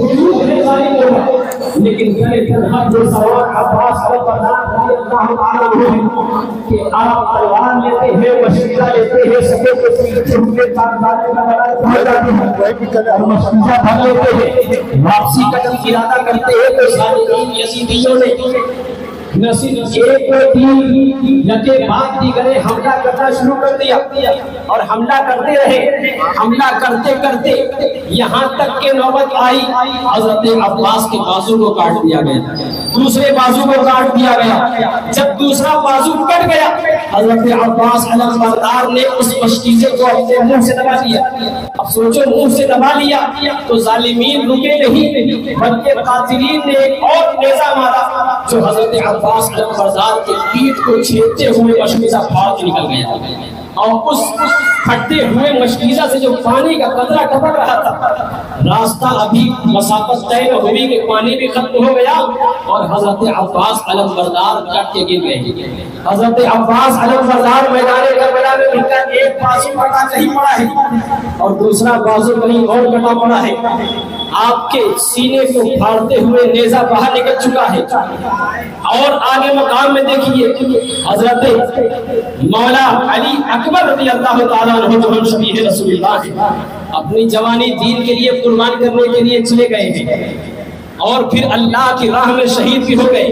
وجود ہے ظالموں کا، لیکن میرے تنہا جو سوال عباس رضی اللہ تعالیٰ عنہ کہ آپ تلوار لیتے ہیں، مشورہ لیتے ہیں، سبوں کو پیچھے ہوئے کاغذات کا بڑا ہو جاتے ہیں اور مشورہ بھر لیتے ہیں، واپسی کا جب ارادہ کرتے ہیں تو ظالمین یزیدیوں نے نہ صرف ایک دین لگے بعد دیگرے حملہ کرنا شروع کر دیا اور حملہ کرتے رہے، حملہ کرتے کرتے یہاں تک کہ نوبت آئی حضرت عباس کے بازو کو کاٹ دیا گیا، دوسرے بازو کو کاٹ دیا گیا۔ جب دوسرا بازو کٹ گیا حضرت عباس علمبردار نے اس مشکیزے کو اپنے منہ سے دبا لیا۔ اب سوچو منہ سے دبا لیا تو ظالمین رکے نہیں بلکہ قاتلین نے ایک اور نیزہ مارا جو حضرت عباس علمبردار کے پیٹھ کو چھیدتے ہوئے مشکیزہ پھاڑ کے نکل گیا، اور اس پھٹتے ہوئے مشکیزہ سے جو پانی کا قطرہ ٹپک رہا تھا، راستہ ابھی مسافت طے نہ ہوئی کہ پانی بھی ختم ہو گیا اور حضرت عباس علمبردار کٹ کے گر گئے۔ حضرت عباس علمبردار میدان کربلا میں ان کا ایک بازو کٹا کہیں پڑا ہے اور دوسرا بازو کہیں اور کٹا پڑا ہے، آپ کے سینے کو پھاڑتے ہوئے نیزہ باہر نکل چکا ہے۔ اور آگے مقام میں دیکھیے حضرت مولا علی اکبر رضی اللہ تعالیٰ عنہ جو ہم شبیہ رسول اللہ ہیں، اپنی جوانی دین کے لیے قربان کرنے کے لیے چلے گئے ہیں اور پھر اللہ کی راہ میں شہید بھی ہو گئے،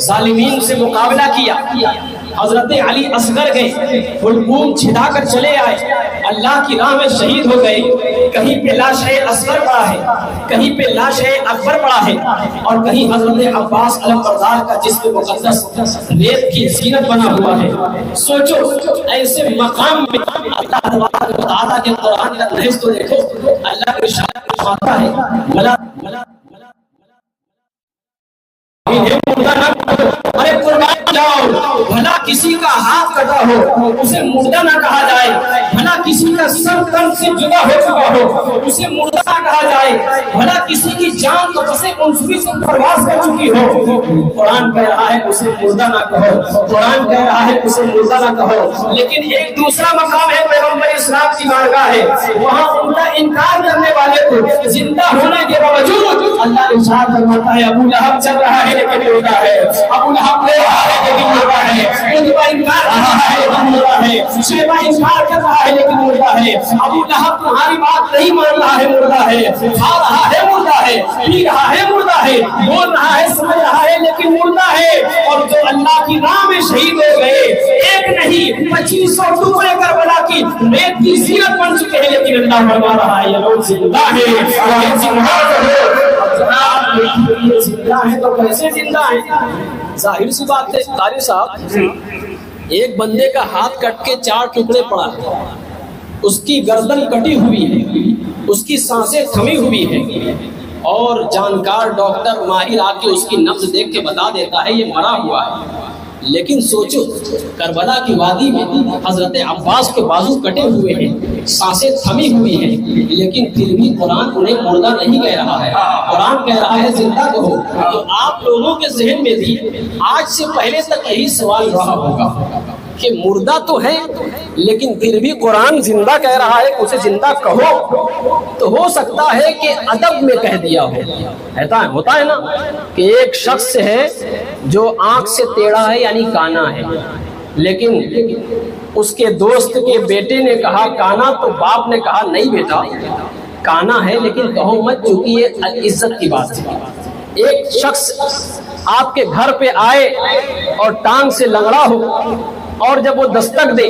ظالمین سے مقابلہ کیا۔ حضرت علی اصغر گئے، حلقوم چھدا کر چلے آئے، اللہ کی راہ میں شہید ہو گئے۔ کہیں پہ لاش اصغر پڑا ہے، کہیں پہ لاش اکبر پڑا ہے، اور کہیں حضرت عباس علمبردار کا جسم مقدس ریت کی زینت بنا ہوا ہے۔ سوچو ایسے مقام میں اللہ تبارک و تعالیٰ کے قرآن کا نحس تو دیکھو، اللہ کے ارشاد فرماتا ہے ارے قربان جاؤ، بھلا کسی کا ہاتھ کٹا ہو اسے مردہ نہ کہا جائے، بھلا کسی کا سر تن سے جدا ہو چکا ہو اسے مردہ نہ کہا جائے، بھلا کسی کی جان تو جسے انسوی سے پرواز کر چکی ہو، قرآن کہہ رہا ہے اسے مردہ نہ کہو، قرآن کہہ رہا ہے اسے مردہ نہ کہو۔ لیکن ایک دوسرا مقام ہے پیغمبر اسلام کی بارگاہ ہے، وہاں ان کا انکار کرنے والے کو زندہ ہونے کے باوجود اللہ ارشاد فرماتا ہے ابو لہب چل رہا ہے لیکن مردہ ہے، ابو لہب لے رہا ہے لیکن مردہ ہے، عتبہ انکار کر رہا ہے لیکن مردہ ہے، شیبہ انکار کر رہا ہے لیکن مردہ ہے، ابو لہب تمہاری بات نہیں مان رہا ہے مردہ ہے، کھا رہا ہے مردہ ہے، پی رہا ہے مردہ ہے، بول رہا ہے سمجھ رہا ہے لیکن مردہ ہے۔ اور جو اللہ کی راہ میں شہید ہو گئے ایک نہیں 2500 ٹکڑے کربلا کی ریت کی زینت بن چکے ہیں، لیکن اللہ فرما رہا ہے یہ لوگ زندہ ہیں، یہ زندہ ہے تو کیسے زندہ ہیں؟ ظاہر سی بات ہے قاری صاحب، ایک بندے کا ہاتھ کٹ کے 4 ٹکڑے پڑا ہے، اس کی گردن کٹی ہوئی ہے، اس کی سانسیں تھمی ہوئی ہے، اور جانکار ڈاکٹر ماہر آ کے اس کی نبض دیکھ کے بتا دیتا ہے یہ مرا ہوا ہے۔ لیکن سوچو کربلا کی وادی میں حضرت عباس کے بازو کٹے ہوئے ہیں، سانسیں تھمی ہوئی ہیں، لیکن پھر بھی قرآن انہیں مردہ نہیں کہہ رہا ہے، قرآن کہہ رہا ہے زندہ کہو۔ تو آپ لوگوں کے ذہن میں بھی آج سے پہلے تک یہی سوال رہا ہوگا کہ مردہ تو ہے لیکن پھر بھی قرآن زندہ کہہ رہا ہے، اسے زندہ کہو۔ تو ہو سکتا ہے کہ ادب میں کہہ دیا ہو، ہوتا ہے نا کہ ایک شخص ہے جو آنکھ سے ٹیڑھا ہے یعنی کانا ہے، لیکن اس کے دوست کے بیٹے نے کہا کانا، تو باپ نے کہا نہیں بیٹا کانا ہے لیکن کہو مت، چونکہ یہ عزت کی بات ہے۔ ایک شخص آپ کے گھر پہ آئے اور ٹانگ سے لنگڑا ہو، اور جب وہ دستک دے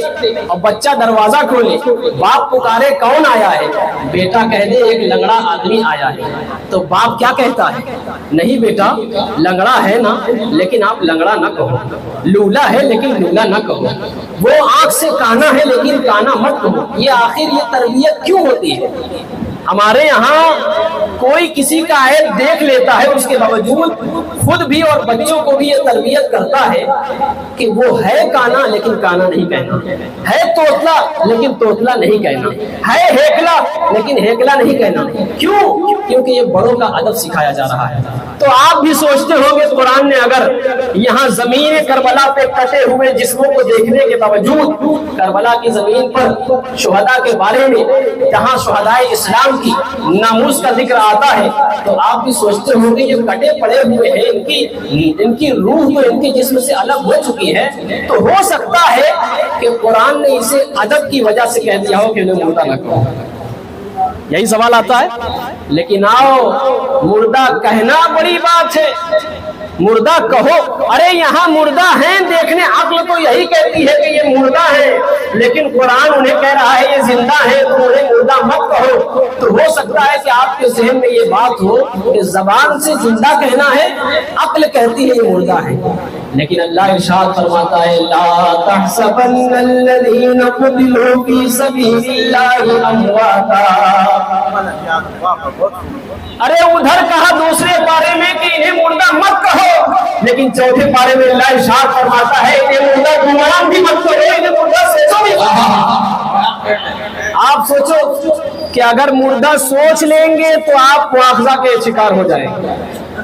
اور بچہ دروازہ کھولے، باپ پکارے کون آیا ہے، بیٹا کہہ دے ایک لنگڑا آدمی آیا ہے، تو باپ کیا کہتا ہے؟ نہیں بیٹا لنگڑا ہے نا لیکن آپ لنگڑا نہ کہو، لولا ہے لیکن لولا نہ کہو، وہ آنکھ سے کانا ہے لیکن کانا مت کہو۔ یہ آخر یہ تربیت کیوں ہوتی ہے؟ ہمارے یہاں کوئی کسی کا عیب دیکھ لیتا ہے، اس کے باوجود خود بھی اور بچوں کو بھی یہ تربیت کرتا ہے کہ وہ ہے کانا لیکن کانا نہیں کہنا، ہے توتلا لیکن توتلا نہیں کہنا، ہے ہیکلا لیکن ہیکلا نہیں کہنا۔ کیوں؟ کیونکہ یہ بڑوں کا ادب سکھایا جا رہا ہے۔ تو آپ بھی سوچتے ہوں گے قرآن نے اگر یہاں زمین کربلا پہ کٹے ہوئے جسموں کو دیکھنے کے باوجود کربلا کی زمین پر شہداء کے بارے میں جہاں شہداء اسلام کی ناموس کا ذکر آتا ہے تو آپ بھی سوچتے ہوں گے یہ کٹے پڑے ہوئے ہیں، ان کی روح تو ان کے جسم سے الگ ہو چکی ہے، تو ہو سکتا ہے کہ قرآن نے اسے ادب کی وجہ سے کہہ دیا ہو کہ انہیں مردہ نہ کہو۔ یہی سوال آتا ہے۔ لیکن آؤ، مردہ کہنا بڑی بات ہے، مردہ کہو، ارے یہاں مردہ ہیں دیکھنے، عقل تو یہی کہتی ہے کہ یہ مردہ ہیں، لیکن قرآن انہیں کہہ رہا ہے یہ زندہ ہیں، تو انہیں مردہ مت کہو۔ تو ہو سکتا ہے کہ آپ کے ذہن میں یہ بات ہو کہ زبان سے زندہ کہنا ہے، عقل کہتی ہے یہ مردہ ہے، لیکن اللہ ارشاد فرماتا ہے لا تحسبن الذین قتلوا فی سبیل اللہ امواتا۔ ارے ادھر کہا دوسرے پارے میں کہ انہیں مردہ مت کہو، لیکن چوتھے پارے میں اللہ ارشاد فرماتا ہے انہیں مردہ گمان بھی مت کرو، انہیں مردہ سوچو بھی۔ آپ سوچو کہ اگر مردہ سوچ لیں گے تو آپ مواخذہ کے شکار ہو جائیں گے۔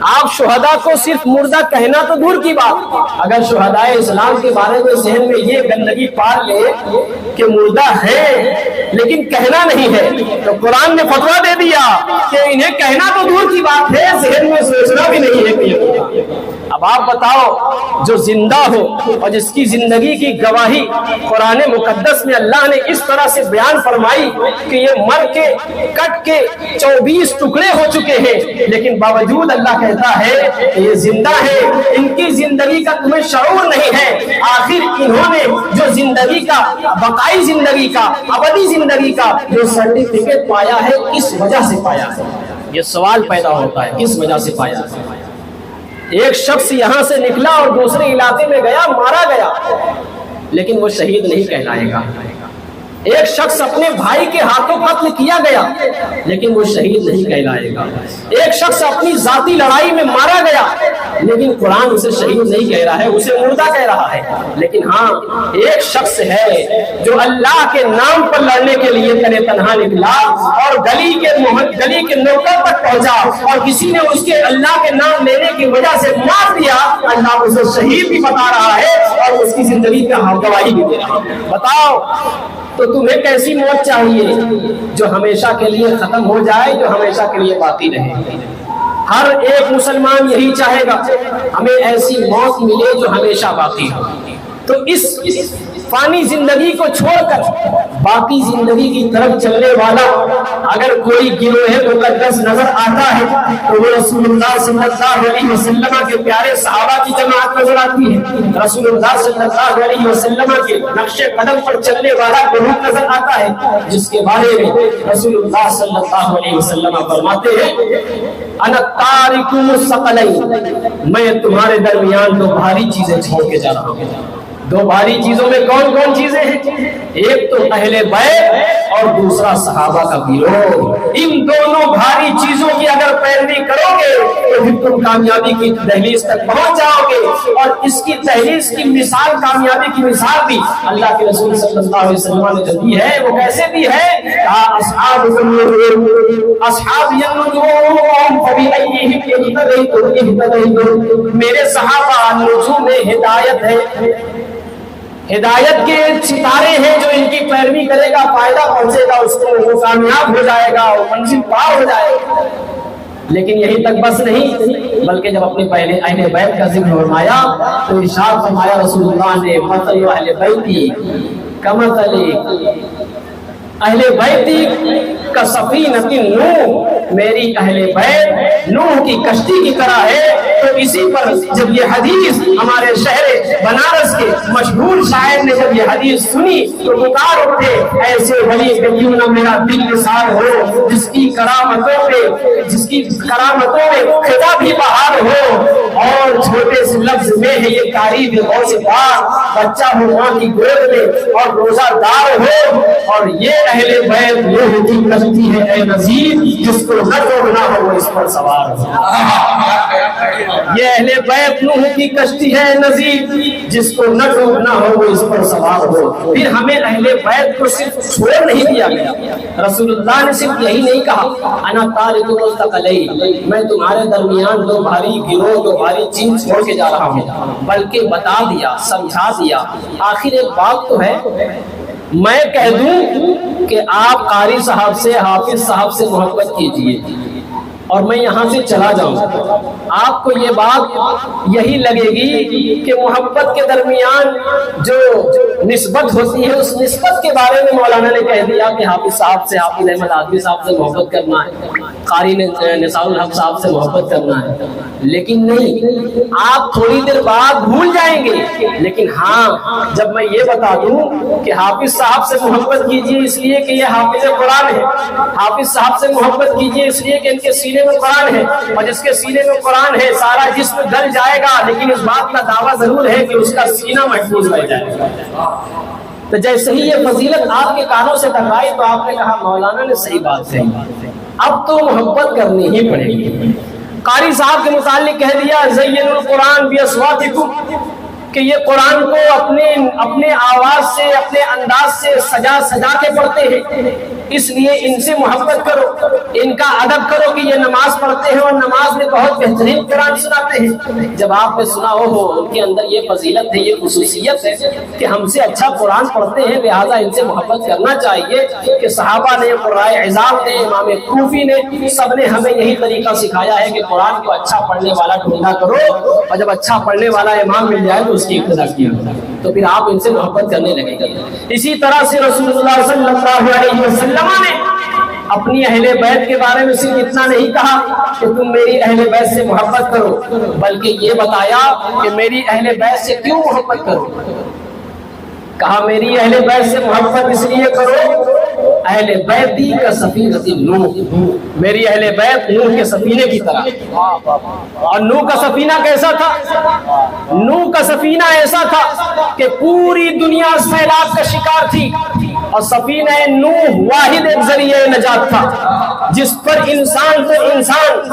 آپ شہداء کو صرف مردہ کہنا تو دور کی بات، اگر شہداء اسلام کے بارے میں ذہن میں یہ گندگی پال لے کہ مردہ ہے لیکن کہنا نہیں ہے، تو قرآن نے فتویٰ دے دیا کہ انہیں کہنا تو دور کی بات ہے، ذہن میں سوچنا بھی نہیں ہے کہ یہ مردہ ہے۔ اب آپ بتاؤ، جو زندہ ہو اور جس کی زندگی کی گواہی قرآن مقدس میں اللہ نے اس طرح سے بیان فرمائی کہ یہ مر کے کٹ کے 24 ٹکڑے ہو چکے ہیں، لیکن باوجود اللہ کہتا ہے کہ یہ زندہ ہے، ان کی زندگی کا تمہیں شعور نہیں ہے۔ آخر انہوں نے جو زندگی کا، بقائی زندگی کا، ابدی زندگی کا جو سرٹیفکیٹ پایا ہے، کس وجہ سے پایا ہے؟ یہ سوال پیدا ہوتا ہے، کس وجہ سے پایا ہے؟ ایک شخص یہاں سے نکلا اور دوسرے علاقے میں گیا، مارا گیا، لیکن وہ شہید نہیں کہلائے گا۔ ایک شخص اپنے بھائی کے ہاتھوں قتل کیا گیا، لیکن وہ شہید نہیں کہلائے گا۔ ایک شخص اپنی ذاتی لڑائی میں مارا گیا، لیکن قرآن اسے شہید نہیں کہہ رہا ہے، اسے مردہ کہہ رہا ہے۔ لیکن ہاں، ایک شخص ہے جو اللہ کے نام پر لڑنے کے لیے تنے تنہا نکلا اور گلی کے نوکر تک پہنچا، اور کسی نے اس کے اللہ کے نام لینے کی وجہ سے مار دیا، اللہ اسے شہید بھی بتا رہا ہے اور اس کی زندگی کا گواہی بھی دے رہا ہے۔ بتاؤ تو تمہیں کیسی موت چاہیے جو ہمیشہ کے لیے ختم ہو جائے، جو ہمیشہ کے لیے باقی رہے؟ ہر ایک مسلمان یہی چاہے گا ہمیں ایسی موت ملے جو ہمیشہ باقی ہو۔ تو اس فانی زندگی کو چھوڑ کر باقی زندگی کی طرف چلنے والا اگر کوئی گروہ مقدس نظر آتا ہے تو وہ رسول اللہ صلی اللہ علیہ وسلم کے پیارے صحابہ کی جماعت نظر آتی ہے۔ رسول اللہ صلی اللہ علیہ وسلم کے نقش قدم پر چلنے والا گروہ نظر آتا ہے، جس کے بارے میں رسول اللہ صلی اللہ علیہ وسلم فرماتے ہیں انا تارکم الثقلین، میں تمہارے درمیان دو بھاری چیزیں چھوڑ کے جا رہا ہوں۔ دو بھاری چیزوں میں کون کون چیزیں ہیں؟ ایک تو اہل بیت اور دوسرا صحابہ کا گروہ۔ ان دونوں بھاری چیزوں کی اگر پیروی کرو گے تو پھر تم کامیابی کی دہلیز تک پہنچ جاؤ گے، اور اس کی دہلیز کی مثال، کامیابی کی مثال بھی اللہ کے رسول صلی اللہ علیہ وسلم نے جو دی ہے وہ کیسے دی ہے؟ اصحاب النجوم فبأيهم اهتديتم اهتديتم، میرے صحابہ نجوم ہدایت ہے، ہدایت کے ستارے ہیں، جو ان کی پیروی کرے گا فائدہ پہنچے گا اس کو، وہ کامیاب ہو جائے گا، وہ منزل پار ہو جائے گا۔ لیکن یہی تک بس نہیں، بلکہ جب اپنے پہلے اہل بیت کا ذکر فرمایا تو ارشاد فرمایا رسول اللہ نے مثل اہل بیتی کمثل اہل بیتی کا سفینۃ نوح، میری اہل بیت نوح کی کشتی کی طرح ہے۔ تو اسی پر جب یہ حدیث ہمارے شہر بنارس کے مشہور شاعر نے جب یہ حدیث سنی تو پکار اٹھے ایسے ولی کہ کیوں نہ میرا دل نثار ہو، جس کی کرامتوں میں خدا بھی بہار ہو، اور چھوٹے سے لفظ میں ہے یہ تعریف غوث پاک، بچہ ہو ماں کی گود میں اور روزہ دار ہو، اور یہ اہل بیت نوح کی کشتی ہے اے نذیر، جس کو نہ ڈوبنا ہو وہ اس پر سوار ہو۔ یہ اہل بیت نوح کی کشتی ہے نذیر، جس کو نہ ڈوبنا ہو وہ اس پر سوار ہو۔ پھر ہمیں اہل بیت کو صرف چھوڑ نہیں دیا گیا، رسول اللہ نے صرف یہی نہیں کہا انا تارک الثقلین، میں تمہارے درمیان دو بھاری گروہ، دو بھاری چیز چھوڑ کے جا رہا ہوں، بلکہ بتا دیا، سمجھا دیا۔ آخر ایک بات تو ہے، میں کہہ دوں کہ آپ قاری صاحب سے، حافظ صاحب سے محبت کیجئے، اور میں یہاں سے چلا جاؤں، آپ کو یہ بات یہی لگے گی کہ محبت کے درمیان جو نسبت ہوتی ہے اس نسبت کے بارے میں مولانا نے کہہ دیا کہ حافظ صاحب سے، حافظ احمد آدمی صاحب سے محبت کرنا ہے، قاری نثار الحق صاحب سے محبت کرنا ہے، لیکن نہیں، آپ تھوڑی دیر بعد بھول جائیں گے۔ لیکن ہاں جب میں یہ بتا دوں کہ حافظ صاحب سے محبت کیجیے اس لیے کہ یہ حافظ قرآن ہے، حافظ صاحب سے محبت کیجیے اس لیے کہ ان کے سینے میں قرآن ہے، اور جس کے سینے میں قرآن ہے سارا جسم گل جائے گا لیکن اس بات کا دعویٰ ضرور ہے کہ اس کا سینہ محفوظ رہ جائے گا۔ تو جیسے ہی یہ فضیلت آپ کے کانوں سے ٹکرائی تو آپ نے کہا مولانا نے صحیح بات کہی، اب تو محبت کرنی ہی پڑے گی۔ قاری صاحب کے متعلق کہہ دیا زین القرآن باصواتکم، کہ یہ قرآن کو اپنے آواز سے، اپنے انداز سے سجا سجا کے پڑھتے ہیں، اس لیے ان سے محبت کرو، ان کا ادب کرو کہ یہ نماز پڑھتے ہیں اور نماز میں بہت بہترین قرآن سناتے ہیں۔ جب آپ نے سنا ہو ان کے اندر یہ فضیلت ہے، یہ خصوصیت ہے کہ ہم سے اچھا قرآن پڑھتے ہیں، لہٰذا ان سے محبت کرنا چاہیے، کہ صحابہ نے، قراء اعظام نے، امام کوفی نے، سب نے ہمیں یہی طریقہ سکھایا ہے کہ قرآن کو اچھا پڑھنے والا ڈھونڈا کرو، اور جب اچھا پڑھنے والا امام مل جائے تو اس کی اقتدا کیا، تو پھر آپ ان سے محبت کرنے لگے گا۔ اسی طرح سے رسول اللہ صلی اللہ علیہ وسلم نے اپنی اہل بیت کے بارے میں صرف اتنا نہیں کہا کہ تم میری اہل بیت سے محبت کرو، بلکہ یہ بتایا کہ میری اہل بیت سے کیوں محبت کرو۔ کہا میری اہل بیت سے محبت اس لیے کرو، اہل بیتی کا سفینۃ نوح، میری اہل بیت نوح کے سفینے کی طرح۔ اور نوح کا سفینہ کیسا تھا؟ نوح کا سفینہ ایسا تھا کہ پوری دنیا سیلاب کا شکار تھی، اور سفینہ نوح واحد ایک ذریعہ نجات تھا جس پر انسان تو انسان،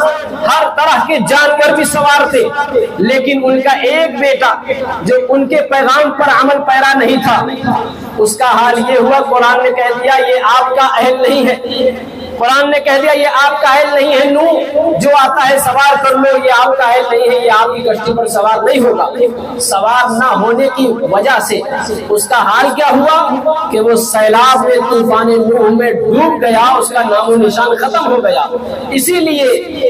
ہر طرح کے جانور بھی سوار تھے، لیکن ان کا ایک بیٹا جو ان کے پیغام پر عمل پیرا نہیں تھا، اس کا حال یہ ہوا، قرآن نے کہہ دیا یہ آپ کا اہل نہیں ہے، قرآن نے کہہ دیا یہ آپ کا اہل نہیں ہے، نوح جو آتا ہے سوار کر لو، یہ آپ کا اہل نہیں ہے، یہ آپ کی کشتی پر سوار نہیں ہوگا۔ سوار نہ ہونے کی وجہ سے اس کا حال کیا ہوا کہ وہ سیلاب میں، طوفان نوح میں ڈوب گیا، اس کا نام و نشان ختم ہو گیا۔ اسی لیے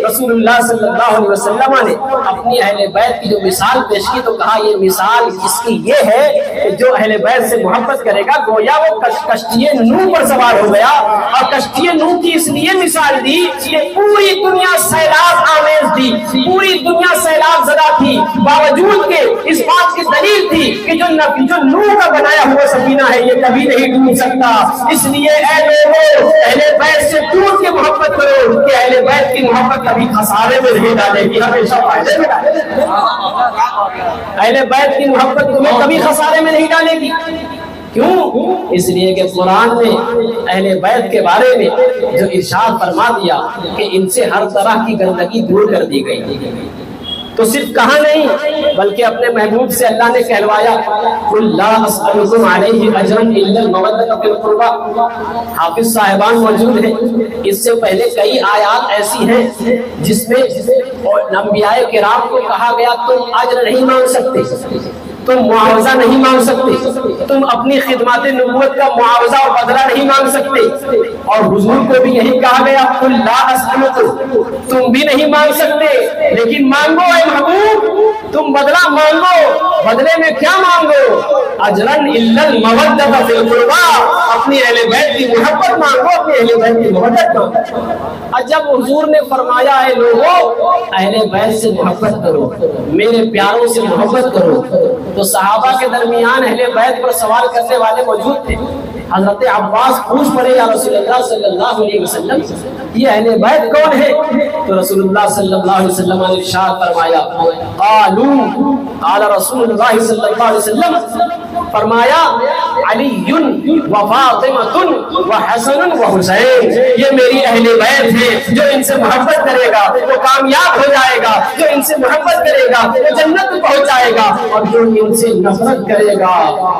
رسول اللہ صلی اللہ علیہ وسلم نے اپنی اہل بیت کی جو مثال پیش کی تو کہا یہ مثال اس کی یہ ہے کہ جو اہل بیت سے محبت کرے گا گویا وہ کشتی نوح پر سوار ہو گیا، اور کشتی نوح کی اس لیے مثال دی کہ پوری دنیا سیلاب آمیز تھی، پوری دنیا سیلاب زدہ تھی، باوجود کے اس بات کی دلیل تھی کہ جو نوح کا بنایا ہوا سفینہ ہے یہ کبھی نہیں ڈوب سکتا۔ اس لیے اے لوگوں اہل بیت سے ٹوٹ کے محبت کرو کہ اہل بیت کی محبت کبھی خسارے میں نہیں ڈالے گی، ہمیشہ فائدے میں ڈالے گی۔ اہل بیت کی محبت تمہیں کبھی خسارے میں نہیں ڈالے گی۔ کیوں؟ اس لیے کہ قرآن نے اہل بیت کے بارے میں جو ارشاد فرما دیا کہ ان سے ہر طرح کی گندگی دور کر دی گئی، تو صرف کہا نہیں بلکہ اپنے محبوب سے اللہ نے کہلوایا قُلْ لَا أَسْأَلُكُمْ عَلَيْهِ أَجْرًا إِلَّا الْمَوَدَّةَ فِي الْقُرْبَى۔ حافظ صاحبان موجود ہیں، اس سے پہلے کئی آیات ایسی ہیں جس میں انبیاء کرام کو کہا گیا تم اجر نہیں مانگ سکتے، تم معاوضہ نہیں مانگ سکتے، تم اپنی خدمات نبوت کا معاوضہ اور بدلہ نہیں مانگ سکتے، اور حضور کو بھی یہی کہا گیا قُلْ لَا أَسْأَلُكُمْ، تم بھی نہیں مانگ سکتے لیکن مانگو اے محبوب، تم بدلہ مانگو، بدلے میں کیا مانگو؟ اجرن الا المودۃ فی القربى، اپنی اہل بیت کی محبت مانگو، اپنی اہل بیت کی محبت مانگو۔ اور جب حضور نے فرمایا ہے لوگوں اہل بیت سے محبت کرو، میرے پیاروں سے محبت کرو، تو صحابہ کے درمیان اہل بیت پر سوال کرنے والے موجود تھے۔ حضرت عباس پوچھ پڑے یا رسول اللہ صلی اللہ علیہ وسلم یہ اہل بیت کون ہے؟ تو رسول اللہ صلی اللہ علیہ وسلم نے ارشاد فرمایا قال رسول اللہ صلی اللہ علیہ وسلم فرمایا علی و فاطمہ و حسن و حسین، یہ میری اہل بیت ہے، جو ان سے محبت کرے گا وہ کامیاب ہو جائے گا، جو ان سے محبت کرے گا وہ جنت پہنچ جائے گا، اور جو ان سے نفرت کرے گا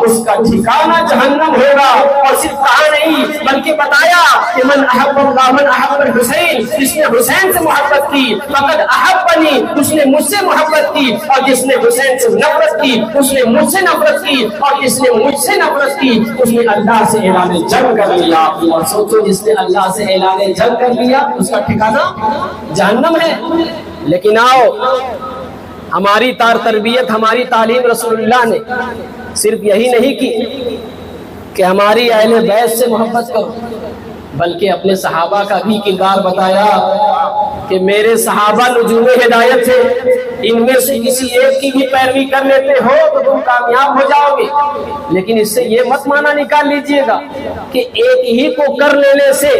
اس کا ٹھکانہ جہنم ہوگا۔ اور صرف کہا نہیں بلکہ بتایا کہ من احب اللہ من احب الحسین، جس نے حسین سے محبت کی فقد احب مانی اس نے مجھ سے محبت کی، اور جس نے حسین سے نفرت کی اس نے مجھ سے نفرت کی، اور جس نے مجھ سے نفرت کی اس نے اللہ سے اعلان جنگ کر لیا۔ اور سوچو جس نے اللہ سے اعلان جنگ کر لیا اس کا ٹھکانہ جہنم ہے۔ لیکن آؤ، ہماری تربیت، ہماری تعلیم رسول اللہ نے صرف یہی نہیں کی کہ ہماری اہل بیت سے محبت کرو، بلکہ اپنے صحابہ کا بھی کردار بتایا کہ میرے صحابہ نجوم ہدایت تھے، ان میں سے کسی ایک کی بھی پیروی کر لیتے ہو تو تم کامیاب ہو جاؤ گے۔ لیکن اس سے یہ مت مانا نکال لیجئے گا کہ ایک ہی کو کر لینے سے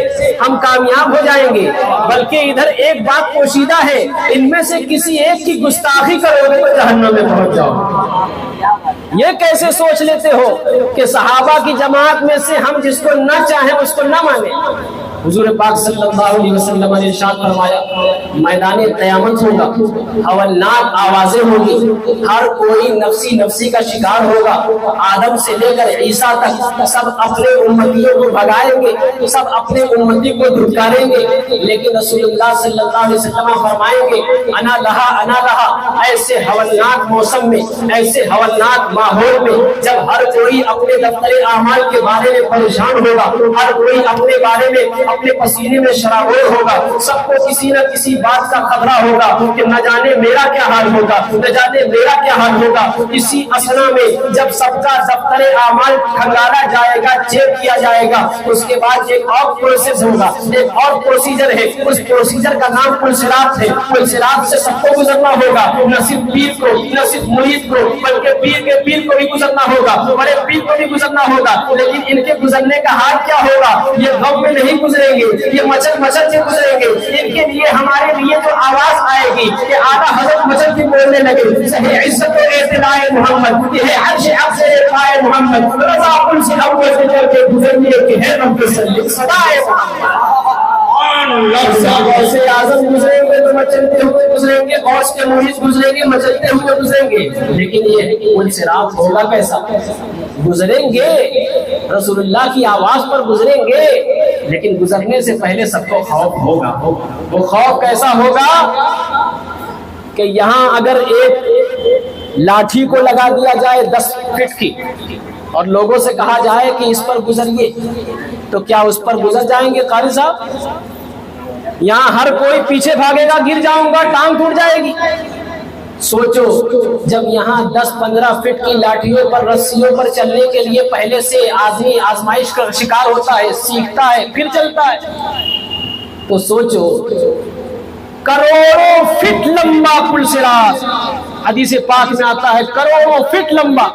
ہم کامیاب ہو جائیں گے، بلکہ ادھر ایک بات پوشیدہ ہے، ان میں سے کسی ایک کی گستاخی کرو گے تو جہنم میں پہنچ جاؤ۔ یہ کیسے سوچ لیتے ہو کہ صحابہ کی جماعت میں سے ہم جس کو نہ چاہیں اس کو نہ مانیں؟ حضور پاک صلی اللہ علیہ وسلم نے ارشاد فرمایا میدان قیامت ہوگا، ہولناک آوازیں ہوگی، ہر کوئی نفسی نفسی کا شکار ہوگا، آدم سے لے کر عیسیٰ تک سب اپنے امتیوں کو بھگائیں گے، سب اپنے امتی کو دھتکاریں گے، لیکن رسول اللہ صلی اللہ علیہ وسلم فرمائیں گے انا لہا انا لہا۔ ایسے ہولناک موسم میں، ایسے ہولناک ماحول میں جب ہر کوئی اپنے دفتر اعمال کے بارے میں پریشان ہوگا، ہر کوئی اپنے بارے میں اپنے پسینے میں شرابور ہوگا، سب کو کسی نہ کسی بات کا خطرہ ہوگا کہ نہ جانے میرا کیا حال ہوگا، نہ جانے میرا کیا حال ہوگا۔ اسی اسنا میں جب سب کا دفتر اعمال کھنگالا جائے گا، چیک کیا جائے گا، اس کے بعد ایک اور پروسیس ہوگا، ایک اور پروسیجر ہے، اس پروسیجر کا نام پل صراط ہے۔ پل صراط سے سب کو گزرنا ہوگا، نہ صرف پیر کو، نہ صرف مرید کو، بلکہ پیر کے پیر کو بھی گزرنا ہوگا، بڑے پیر کو بھی گزرنا ہوگا۔ لیکن ان کے گزرنے کا حال کیا ہوگا؟ یہ غم میں نہیں گزریں گے، یہ مچل مچل سے گزریں گے۔ ان کے لیے ہمارے لیے جو آواز آئے گی کہ اعلیٰ حضرت مچل کی بولنے لگے، صحیح عزت و اعتلاء محمد، یہ ہے عرش افضل پائے محمد، رضا پل سے اول سے چل کے گزرنے کے ہے رب صلی صدائے غوث اعظم گزریں گے تو مچلتے ہوئے گزریں گے، غوث کے مرید گزریں گے مچلتے ہوئے گزریں گے۔ لیکن یہ پل صراط ہوگا کیسا؟ گزریں گے رسول اللہ کی آواز پر گزریں گے، لیکن گزرنے سے پہلے سب کو خوف ہوگا۔ وہ خوف کیسا ہوگا کہ یہاں اگر ایک لاٹھی کو لگا دیا جائے 10 فٹ کی اور لوگوں سے کہا جائے کہ اس پر گزریے، تو کیا اس پر گزر جائیں گے قاری صاحب؟ یہاں ہر کوئی پیچھے بھاگے گا، گر جاؤں گا، ٹانگ ٹوٹ جائے گی۔ سوچو جب یہاں 10-15 فٹ کی لاٹھیوں پر، رسیوں پر چلنے کے لیے پہلے سے آدمی آزمائش کا شکار ہوتا ہے، سیکھتا ہے، پھر چلتا ہے، تو سوچو کروڑوں فٹ لمبا پل صراط، حدیث پاک میں آتا ہے کروڑوں فٹ لمبا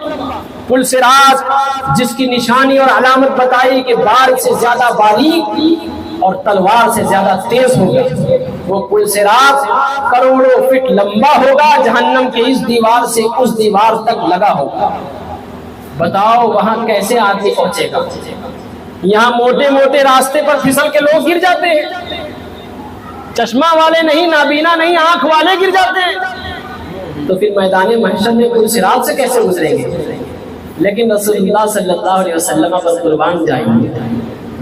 پل صراط، جس کی نشانی اور علامت بتائی کہ بال سے زیادہ باریک اور تلوار سے زیادہ تیز ہوگا۔ وہ پل صراط کروڑوں فٹ لمبا ہوگا، جہنم کے اس دیوار سے اس دیوار تک لگا ہوگا۔ بتاؤ وہاں کیسے آدمی پہنچے گا؟ یہاں موٹے موٹے راستے پر پھسل کے لوگ گر جاتے ہیں، چشمہ والے نہیں، نابینا نہیں، آنکھ والے گر جاتے ہیں، تو پھر میدان محشر میں پل صراط سے کیسے گزریں گے؟ لیکن رسول اللہ صلی اللہ علیہ وسلم پر قربان جائیں گے،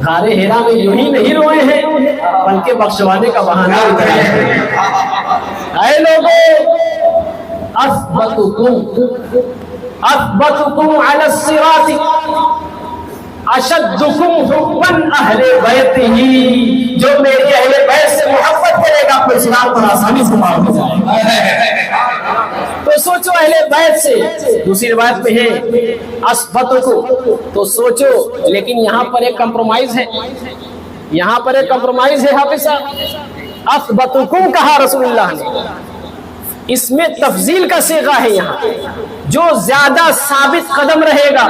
غار ہیرا میں یوں ہی نہیں روئے ہیں بلکہ بخشوانے کا بہانہ اتارا ہے۔ اے لوگوں، اثبتکم علی الصراط اشدکم حبا اہل بیتہ، جو میری اہل بیت سے محبت کرے گا پل صراط پر آسانی سے پار ہو جائے گا۔ تو سوچو اہل بیت سے، دوسری روایت میں ہے اثبتکم، تو سوچو، لیکن یہاں پر ایک کمپرومائز ہے، یہاں پر ایک کمپرومائز ہے حافظ صاحب۔ اثبتکم کہا رسول اللہ نے، اس میں تفضیل کا صیغہ ہے، یہاں جو زیادہ ثابت قدم رہے گا،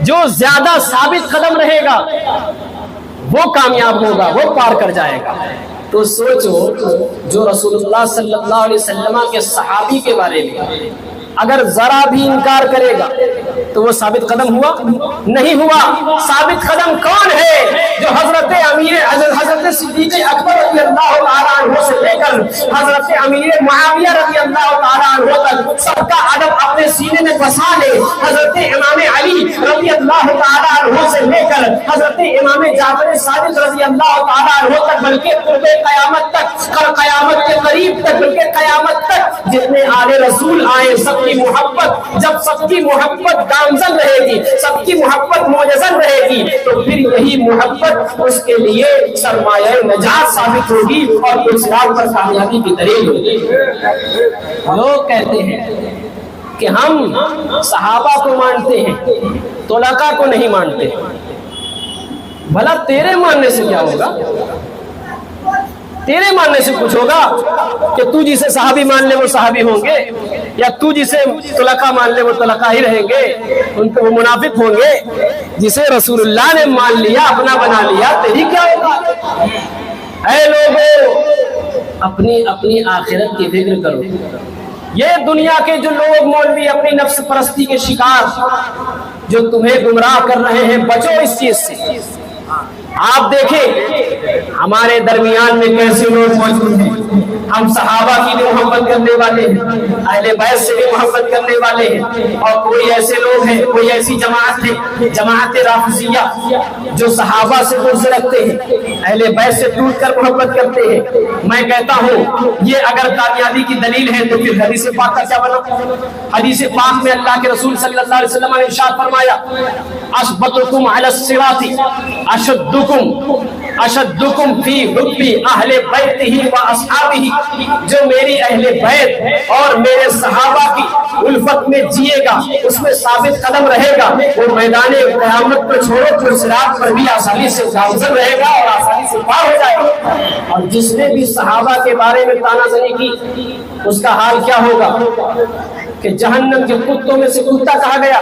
جو زیادہ ثابت قدم رہے گا وہ کامیاب ہوگا، وہ پار کر جائے گا۔ تو سوچو جو رسول اللہ صلی اللہ علیہ وسلم کے صحابی کے بارے میں اگر ذرا بھی انکار کرے گا تو وہ ثابت قدم ہوا؟ نہیں ہوا۔ ثابت قدم کون ہے؟ جو حضرت صدیق اکبر رضی اللہ تعالیٰ عنہ سے لے کر حضرت امیر معاویہ رضی اللہ تعالیٰ عنہ تک سب کا ادب اپنے سینے میں بسا لے، حضرت امام علی رضی اللہ تعالیٰ عنہ سے لے کر حضرت امام جعفر صادق رضی اللہ تعالیٰ عنہ تک، بلکہ قرب قیامت تک، قیامت کے قریب قریب تک بلکہ قیامت تک جتنے آل رسول آئے سب کی محبت، جب سب کی محبت گامزن رہے گی، سب کی محبت موجزن رہے گی، تو پھر یہی محبت اس کے لیے سرمایہ نجات ثابت ہوگی اور اسلام پر کامیابی کی دلیل ہوگی۔ لوگ کہتے ہیں کہ ہم صحابہ کو مانتے ہیں، طلقاء کو نہیں مانتے۔ بھلا تیرے ماننے سے کیا ہوگا؟ تیرے ماننے سے کچھ ہوگا کہ تو جسے صحابی مان لے وہ صحابی ہوں گے، یا تو جسے طلقاء مان لے وہ طلقاء ہی رہیں گے، ان کو وہ منافق ہوں گے؟ جسے رسول اللہ نے مان لیا، اپنا بنا لیا، تیری کیا ہوگا؟ اے لوگوں، اپنی آخرت کی فکر کرو۔ یہ دنیا کے جو لوگ مولوی اپنی نفس پرستی کے شکار جو تمہیں گمراہ کر رہے ہیں، بچو اس چیز سے۔ آپ دیکھیں ہمارے درمیان میں کیسے لوگ موجود ہیں، ہم صحابہ کی بھی محبت کرنے والے ہیں، اہل بیت سے بھی محبت کرنے والے ہیں، اور کوئی ایسے لوگ ہیں، کوئی ایسی جماعت ہے، جماعت رافضیہ، جو صحابہ سے بغض رکھتے ہیں، اہل بیت سے ٹوٹ کر محبت کرتے ہیں۔ میں کہتا ہوں یہ اگر کامیابی کی دلیل ہے تو پھر حدیث پاک کا کیا بنا؟ حدیث پاک میں اللہ کے رسول صلی اللہ علیہ وسلم نے ارشاد فرمایا، اشبتکم علی الصراط اشدکم فی حب اہل بیتہ و اصحابہ، جو میری اہل بیت اور میرے صحابہ کی الفت میں جیے گا، اس میں ثابت قدم رہے گا، وہ میدان قیامت کو چھوڑو تو صراط پر بھی آسانی سے گامزن رہے گا اور آسانی سے پار ہو جائے گا۔ اور جس نے بھی صحابہ کے بارے میں تانا زنی کی، اس کا حال کیا ہوگا کہ جہنم کے کتوں میں سے کتا کہا گیا۔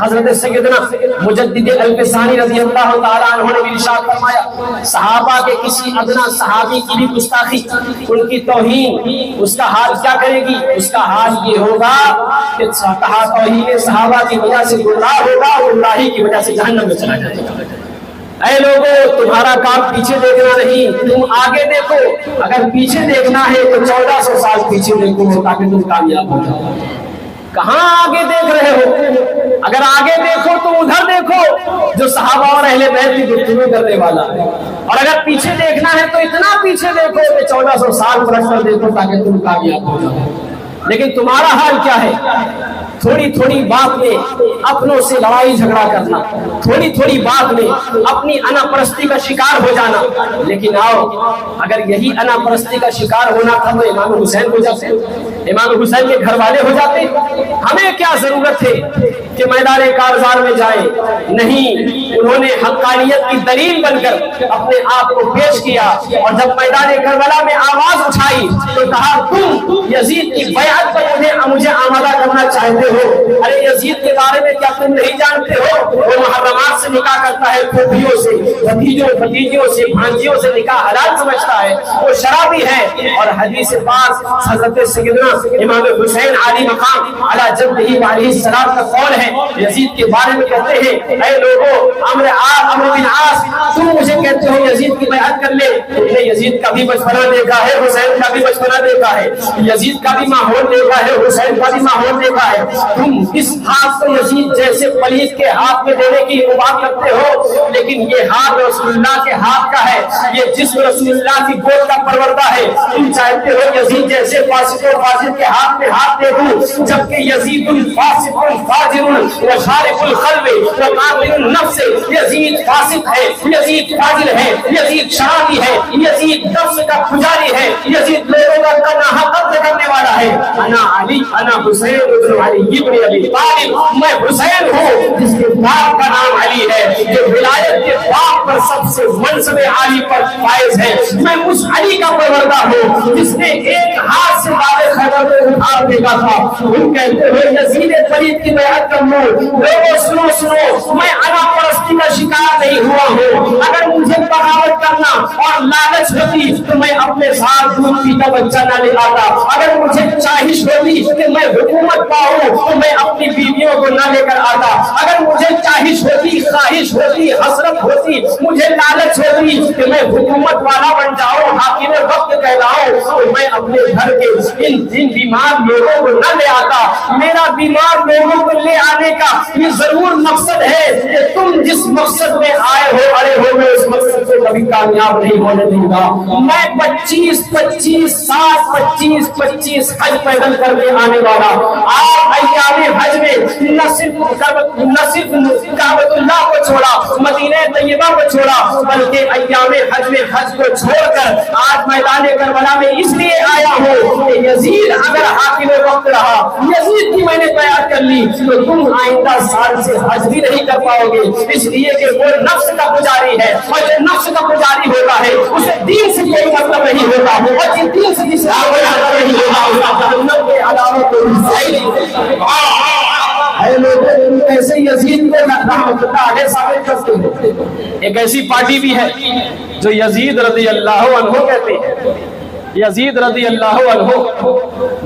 حضرت سیدنا مجدد الفسانی رضی اللہ تعالیٰ عنہ نے بھی ارشاد فرمایا، صحابہ کے کسی ادنا صحابی کی بھی گستاخی، ان کی توہین، اس کا حال کیا کرے گی؟ اس کا حال یہ ہوگا کہ توہین صحابہ کی وجہ سے گمراہ ہوگا، گمراہی کی وجہ سے جہنم میں چلا جائے گا۔ اے لوگوں، تمہارا کام پیچھے دیکھنا نہیں، تم آگے دیکھو۔ اگر پیچھے دیکھنا ہے تو 1400 سال پیچھے دیکھو تاکہ تم کامیاب ہو جاؤ۔ کہاں آگے دیکھ رہے ہو؟ اگر آگے دیکھو تو ادھر دیکھو جو صحابہ اور اہل بیت کی گفتگو کرنے والا ہے، اور اگر پیچھے دیکھنا ہے تو اتنا پیچھے دیکھو کہ 1400 سال پلٹ کر دیکھو تاکہ تم کامیاب ہو جاؤ۔ لیکن تمہارا حال کیا ہے؟ تھوڑی تھوڑی بات میں اپنوں سے لڑائی جھگڑا کرنا، تھوڑی تھوڑی بات میں اپنی انا پرستی کا شکار ہو جانا۔ لیکن آؤ، اگر یہی انا پرستی کا شکار ہونا تھا تو امام حسین ہو جاتے، امام حسین کے گھر والے ہو جاتے۔ ہمیں کیا ضرورت ہے کہ میدان کارزار میں جائیں؟ نہیں، انہوں نے حقانیت کی دلیل بن کر اپنے آپ کو پیش کیا، اور جب میدان کربلا میں آواز اٹھائی تو کہا تم یزید کی بیعت پر مجھے آمادہ کرنا چاہتے ہو؟ ارے یزید کے بارے میں کیا تم نہیں جانتے ہو؟ وہ محرمات سے نکاح کرتا ہے، پھوپھیوں سے، بھتیجوں سے، بھانجیوں سے نکاح حلال سمجھتا ہے، وہ شرابی ہے۔ اور حدیث پاک حضرت سیدنا امام حسین علی مقام علی جدہ علیہ السلام کا قول ہے، یزید کے بارے میں کہتے ہیں، اے لوگوں، عمرو بن عاص، تم مجھے کہتے ہو یزید کی بیعت کر لے، تم نے یزید کا بھی بچپنا دیکھا ہے، حسین کا بھی بچپنا دیکھا ہے، یزید کا بھی ماحول دیکھا ہے، حسین کا بھی ماحول دیکھا ہے، تم اس ہاتھ کو یزید جیسے پلیت کے ہاتھ میں دینے کی بات کرتے ہو، لیکن یہ ہاتھ رسول اللہ کے ہاتھ کا ہے، یہ جسم رسول اللہ کی گود کا پروردہ ہے۔ تم چاہتے ہو یزید جیسے فاسق و فاجر کے ہاتھ میں ہاتھ دے دوں، جبکہ یزید فاسق فاجر وشارق القلب وقاتل النفس، یزید فاسق ہے، یزید فاجر ہے، یزید شرابی ہے، یزید نفس کا پجاری ہے، یزید لوگوں کا تنہا قتل کرنے والا ہے۔ انا علی، انا حسین ابن علی ابن ابی طالب، میں حسین ہوں جس کے باپ کا نام علی ہے، جو ولایت کے باپ پر سب سے منصب عالی پر فائز ہے۔ میں اس علی کا پروردہ ہوں جس نے ایک ہاتھ سے باب خیبر کو اٹھا دیکھا تھا۔ تم کہتے ہو یزید پلید کی بیعت کر لو۔ لوگوں سنو سنو، میں انا پرستی کا شکار نہیں ہوا ہوں۔ اگر مجھے بغاوت کرنا اور لالچ ہوتی تو میں اپنے ساتھ دودھ پیتا بچہ نہ لے آتا۔ اگر مجھے چاہش ہوتی کہ میں حکومت پاؤں تو میں اپنی بیویوں کو نہ لے کر آتا۔ اگر مجھے چاہش ہوتی، خواہش ہوتی، حسرت ہوتی، مجھے لالچ ہوتی کہ میں حکومت والا بن جاؤں، حاکم وقت کہلاؤں، تو میں اپنے اپنے گھر کے ان بیمار لوگوں کو نہ لے آتا. میرا بیمار لوگوں کو لے آنے کا یہ ضرور مقصد ہے کہ تم جس مقصد میں آئے ہو اڑے ہو میں اس مقصد سے کبھی کامیاب نہیں ہونے دوں گا. میں 25 حج پیدل کر کے آنے والا. آپ ایام حج میں نہ صرف کعبۃ اللہ کو چھوڑا, مدینہ طیبہ کو چھوڑا, بلکہ ایام حج میں حج کو چھوڑ کر آج میدان کربلا میں اس لیے آیا ہوں کہ یزید اگر حاکم وقت رہا, یزید کی میں نے تیار کر لی تو تم آئندہ سال سے حج بھی نہیں کر پاؤ گے. اس لیے کہ وہ نفس کا پجاری ہے, اور جو نفس کا پجاری ہوتا ہے اسے دین سے کوئی مطلب نہیں ہوتا, اور جن دین سے کسی کا کوئی مطلب نہیں ہوتا اس کا جہنم کے علاوہ کوئی صحیح نہیں. اے لوگوں, ایسے یزید کو رحمت اللہ علیہ ثابت کرتے ہیں. ایک ایسی پارٹی بھی ہے جو یزید رضی اللہ عنہ کہتے ہیں. یزید رضی اللہ عنہ,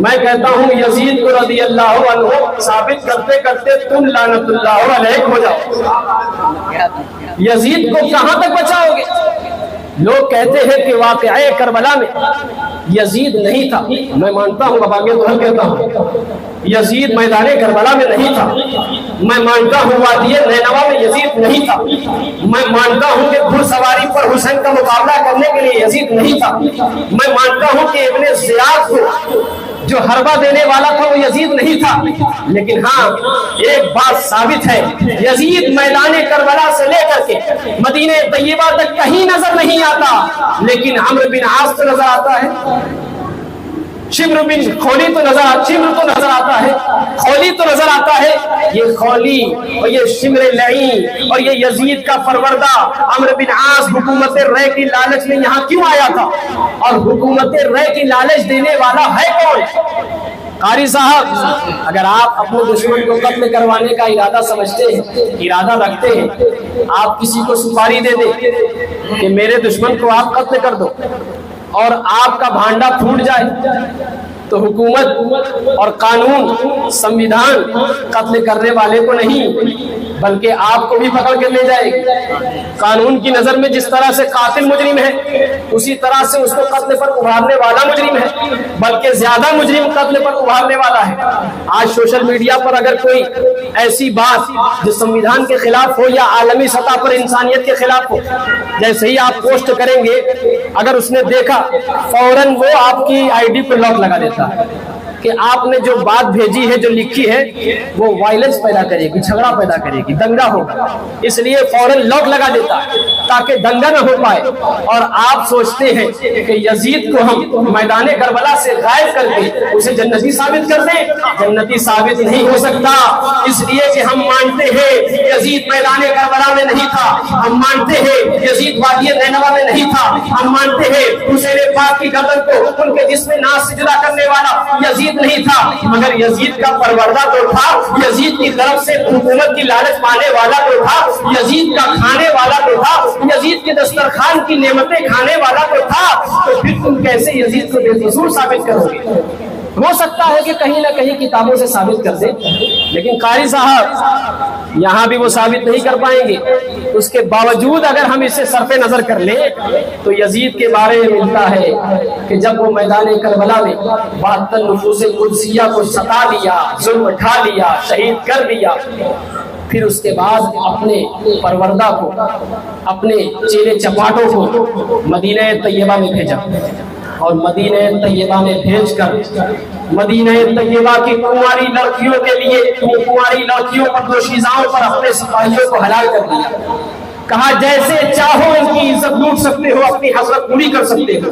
میں کہتا ہوں یزید کو رضی اللہ عنہ ثابت کرتے کرتے تم لعنت اللہ علیہ ہو جاؤ. یزید کو کہاں تک بچاؤ گے؟ لوگ کہتے ہیں کہ واقعہ کربلا میں یزید نہیں تھا. میں مانتا ہوں, اب آگے تو کہتا ہوں یزید میدان کربلا میں نہیں تھا. میں مانتا ہوں وادی نینوا میں یزید نہیں تھا. میں مانتا ہوں کہ گھڑ سواری پر حسین کا مقابلہ کرنے کے لیے یزید نہیں تھا. میں مانتا ہوں کہ ابن زیاد کو جو حربہ دینے والا تھا وہ یزید نہیں تھا. لیکن ہاں ایک بات ثابت ہے, یزید میدان کربلا سے لے کر کے مدینہ طیبہ تک کہیں نظر نہیں آتا, لیکن عمرو بن عاص تو نظر آتا ہے, شمر بن خولی تو نظر آتا ہے, خولی تو نظر آتا ہے. یہ خولی اور یہ شمر لعین اور یہ یزید کا پروردہ عمرو بن عاص حکومت رے کی لالچ میں یہاں کیوں آیا تھا, اور حکومت رے کی لالچ دینے والا ہے کون؟ قاری صاحب, اگر آپ اپنے دشمن کو قتل کروانے کا ارادہ سمجھتے ہیں, ارادہ رکھتے ہیں, آپ کسی کو سپاری دے دیں کہ میرے دشمن کو آپ قتل کر دو اور آپ کا بھانڈا پھوٹ جائے, تو حکومت اور قانون سمویدھان قتل کرنے والے کو نہیں بلکہ آپ کو بھی پکڑ کے لے جائے گی. قانون کی نظر میں جس طرح سے قاتل مجرم ہے اسی طرح سے اس کو قتل پر ابھارنے والا مجرم ہے, بلکہ زیادہ مجرم قتل پر ابھارنے والا ہے. آج سوشل میڈیا پر اگر کوئی ایسی بات جو سمویدھان کے خلاف ہو یا عالمی سطح پر انسانیت کے خلاف ہو, جیسے ہی آپ پوسٹ کریں گے اگر اس نے دیکھا فوراً وہ آپ کی آئی ڈی پہ لاک لگا دیتا ہے کہ آپ نے جو بات بھیجی ہے, جو لکھی ہے, وہ وائلنس پیدا کرے گی, جھگڑا پیدا کرے گی, دنگا ہوگا. اس لیے فوراً لاک لگا دیتا ہے تاکہ دنگا نہ ہو پائے. اور آپ سوچتے ہیں کہ یزید کو ہم میدان کربلا سے غائب کر کے اسے جنتی ثابت کر دیں. جنتی ثابت نہیں ہو سکتا, اس لیے کہ ہم مانتے ہیں یزید میدان کربلا میں نہیں تھا, ہم مانتے ہیں یزید وادی نینوا میں نہیں تھا, ہم مانتے ہیں حسین پاک کی گردن کو ان کے جسم ناز سجدہ کرنے والا یزید نہیں تھا, مگر یزید کا پروردہ تو تھا, یزید کی طرف سے حکومت کی لالچ پانے والا تو تھا, یزید کا کھانے والا تو تھا, یزید کے دسترخوان کی نعمتیں کھانے والا تو تھا. تو پھر تم کیسے یزید کو بے قصور ثابت کرو گے؟ ہو سکتا ہے کہ کہیں نہ کہیں کتابوں سے ثابت کر دیں, لیکن قاری صاحب یہاں بھی وہ ثابت نہیں کر پائیں گے. اس کے باوجود اگر ہم اسے صرف نظر کر لیں تو یزید کے بارے میں ملتا ہے کہ جب وہ میدان کربلا میں 72 نفوس قدسیہ کو ستا لیا, ظلم اٹھا لیا, شہید کر دیا, پھر اس کے بعد اپنے پروردہ کو, اپنے چیلے چپاٹوں کو مدینہ طیبہ میں بھیجا, اور مدینہ طیبہ میں بھیج کر مدینہ طیبہ کی کنواری لڑکیوں کے لیے, کنواری لڑکیوں پر دوشیزاؤں پر اپنے سپاہیوں کو حلال کر دیا. کہا جیسے چاہو ان کی عزت لوٹ سکتے ہو, اپنی حسرت پوری کر سکتے ہو.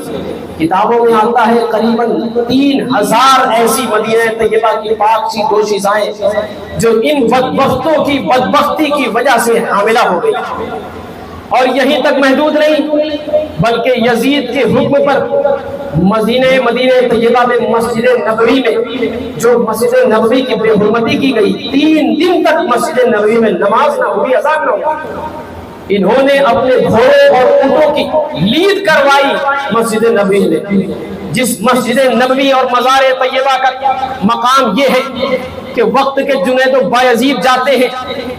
کتابوں میں آتا ہے قریباً 3000 ایسی مدینہ طیبہ کی پاک سی دوشیزائیں جو ان بدبختوں کی بدبختی کی وجہ سے حاملہ ہو گئی. اور یہیں تک محدود نہیں, بلکہ یزید کے حکم پر مدینہ طیبہ میں مسجد نبوی میں, جو مسجد نبوی کی بے حرمتی کی گئی, 3 دن تک مسجد نبوی میں نماز نہ ہوئی, اذان نہ ہوئی. انہوں نے اپنے گھوڑوں اور اونٹوں کی لید کروائی مسجد نبوی میں. جس مسجد نبوی اور مزار طیبہ کا مقام یہ ہے کہ وقت کے جنید و بایزید جاتے ہیں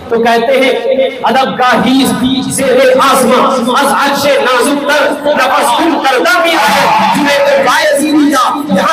تو کہتے ہیں ادب گاہیز زیر آسماں از عرش نازک تر نفس کن کردہ بھی ہے. جنید و بایزید جا جہاں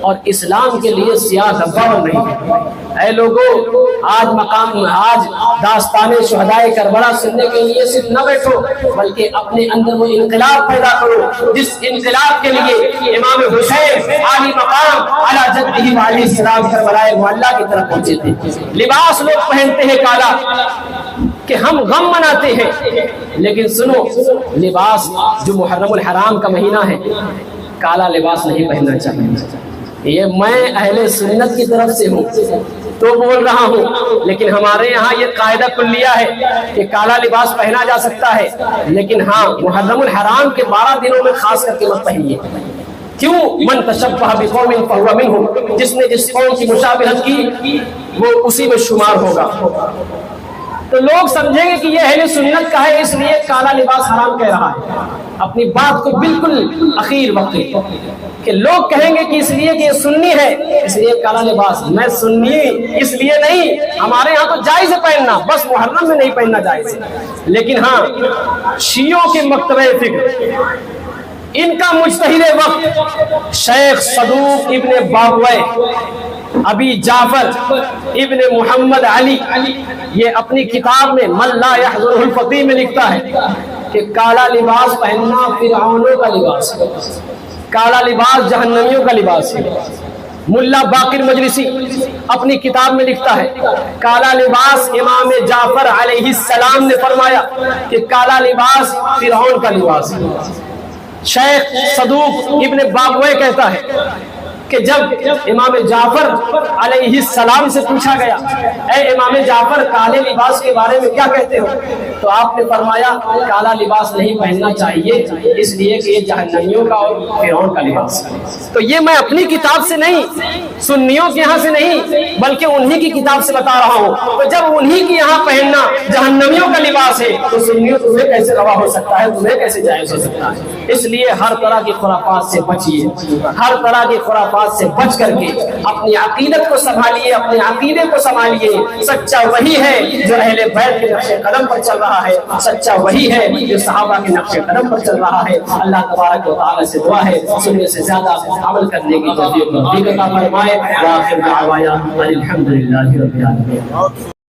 اور اسلام کے لیے سیاہ دھبا نہیں ہے۔ اے لوگوں، آج داستان شہدائے کربلا سننے کے لیے صرف نہ بیٹھو، بلکہ اپنے اندر وہ انقلاب پیدا کرو جس انقلاب کے لیے امام حسین عالی مقام علی جدہ علیہ السلام کربلائے معلیٰ کی طرف پہنچے تھے۔ لباس لوگ پہنتے ہیں کالا کہ ہم غم مناتے ہیں، لیکن سنو، لباس جو محرم الحرام کا مہینہ ہے، کالا لباس نہیں پہننا چاہیے۔ یہ میں اہل سنت کی طرف سے ہوں تو بول رہا ہوں، لیکن ہمارے یہاں یہ قاعدہ کلیہ ہے کہ کالا لباس پہنا جا سکتا ہے، لیکن ہاں محرم الحرام کے 12 دنوں میں خاص کر کے مت پہنیے۔ کیوں؟ من تشبہ بقوم فہو منہم، جس نے جس قوم کی مشابہت کی وہ اسی میں شمار ہوگا۔ تو لوگ سمجھیں گے کہ یہ اہل سنت کا ہے اس لیے کالا لباس حرام کہہ رہا ہے۔ اپنی بات کو بالکل اخیر وقت کہ لوگ کہیں گے کہ اس لیے کہ یہ سنی ہے اس لیے کالا لباس۔ میں سنی اس لیے نہیں، ہمارے ہاں تو جائز ہے پہننا، بس محرم میں نہیں پہننا جائز ہے۔ لیکن ہاں شیعوں کے مکتبہ فکر، ان کا مجتہد وقت شیخ صدوق ابن باقوی ابی جعفر ابن محمد علی، یہ اپنی کتاب میں من لا یحضرہ الفقیہ میں لکھتا ہے کہ کالا لباس پہننا فرعونوں کا لباس ہے، کالا لباس جہنمیوں کا لباس ہے۔ ملا باقر مجلسی اپنی کتاب میں لکھتا ہے کالا لباس امام جعفر علیہ السلام نے فرمایا کہ کالا لباس فرعون کا لباس ہے۔ شیخ صدوق ابن باقوی کہتا ہے کہ جب امام جعفر علیہ السلام سے پوچھا گیا اے امام جعفر کالے لباس کے بارے میں کیا کہتے ہو، تو آپ نے فرمایا کالا لباس نہیں پہننا چاہیے اس لیے کہ یہ جہنمیوں کا اور فرعون کا لباس ہے۔ تو یہ میں اپنی کتاب سے نہیں، سنیوں کے یہاں سے نہیں، بلکہ انہی کی کتاب سے بتا رہا ہوں۔ تو جب انہی کی یہاں پہننا جہنمیوں کا لباس ہے تو سنیوں تمہیں کیسے روا ہو سکتا ہے، تمہیں کیسے جائز ہو سکتا ہے؟ اس لیے ہر طرح کی خرافات سے بچیے، ہر طرح کی خرافات سے بچ کر کے اپنی عقیدت کو سنبھالیے، اپنے عقیدے کو سنبھالیے۔ سچا وہی ہے جو اہل بیت کے نقش قدم پر چل رہا ہے، سچا وہی ہے جو صحابہ کے نقش قدم پر چل رہا ہے۔ اللہ تبارک و تعالی سے دعا ہے سننے سے زیادہ عمل کرنے کی توفیق عطا فرمائے۔ وآخر دعوانا الحمدللہ رب العالمین۔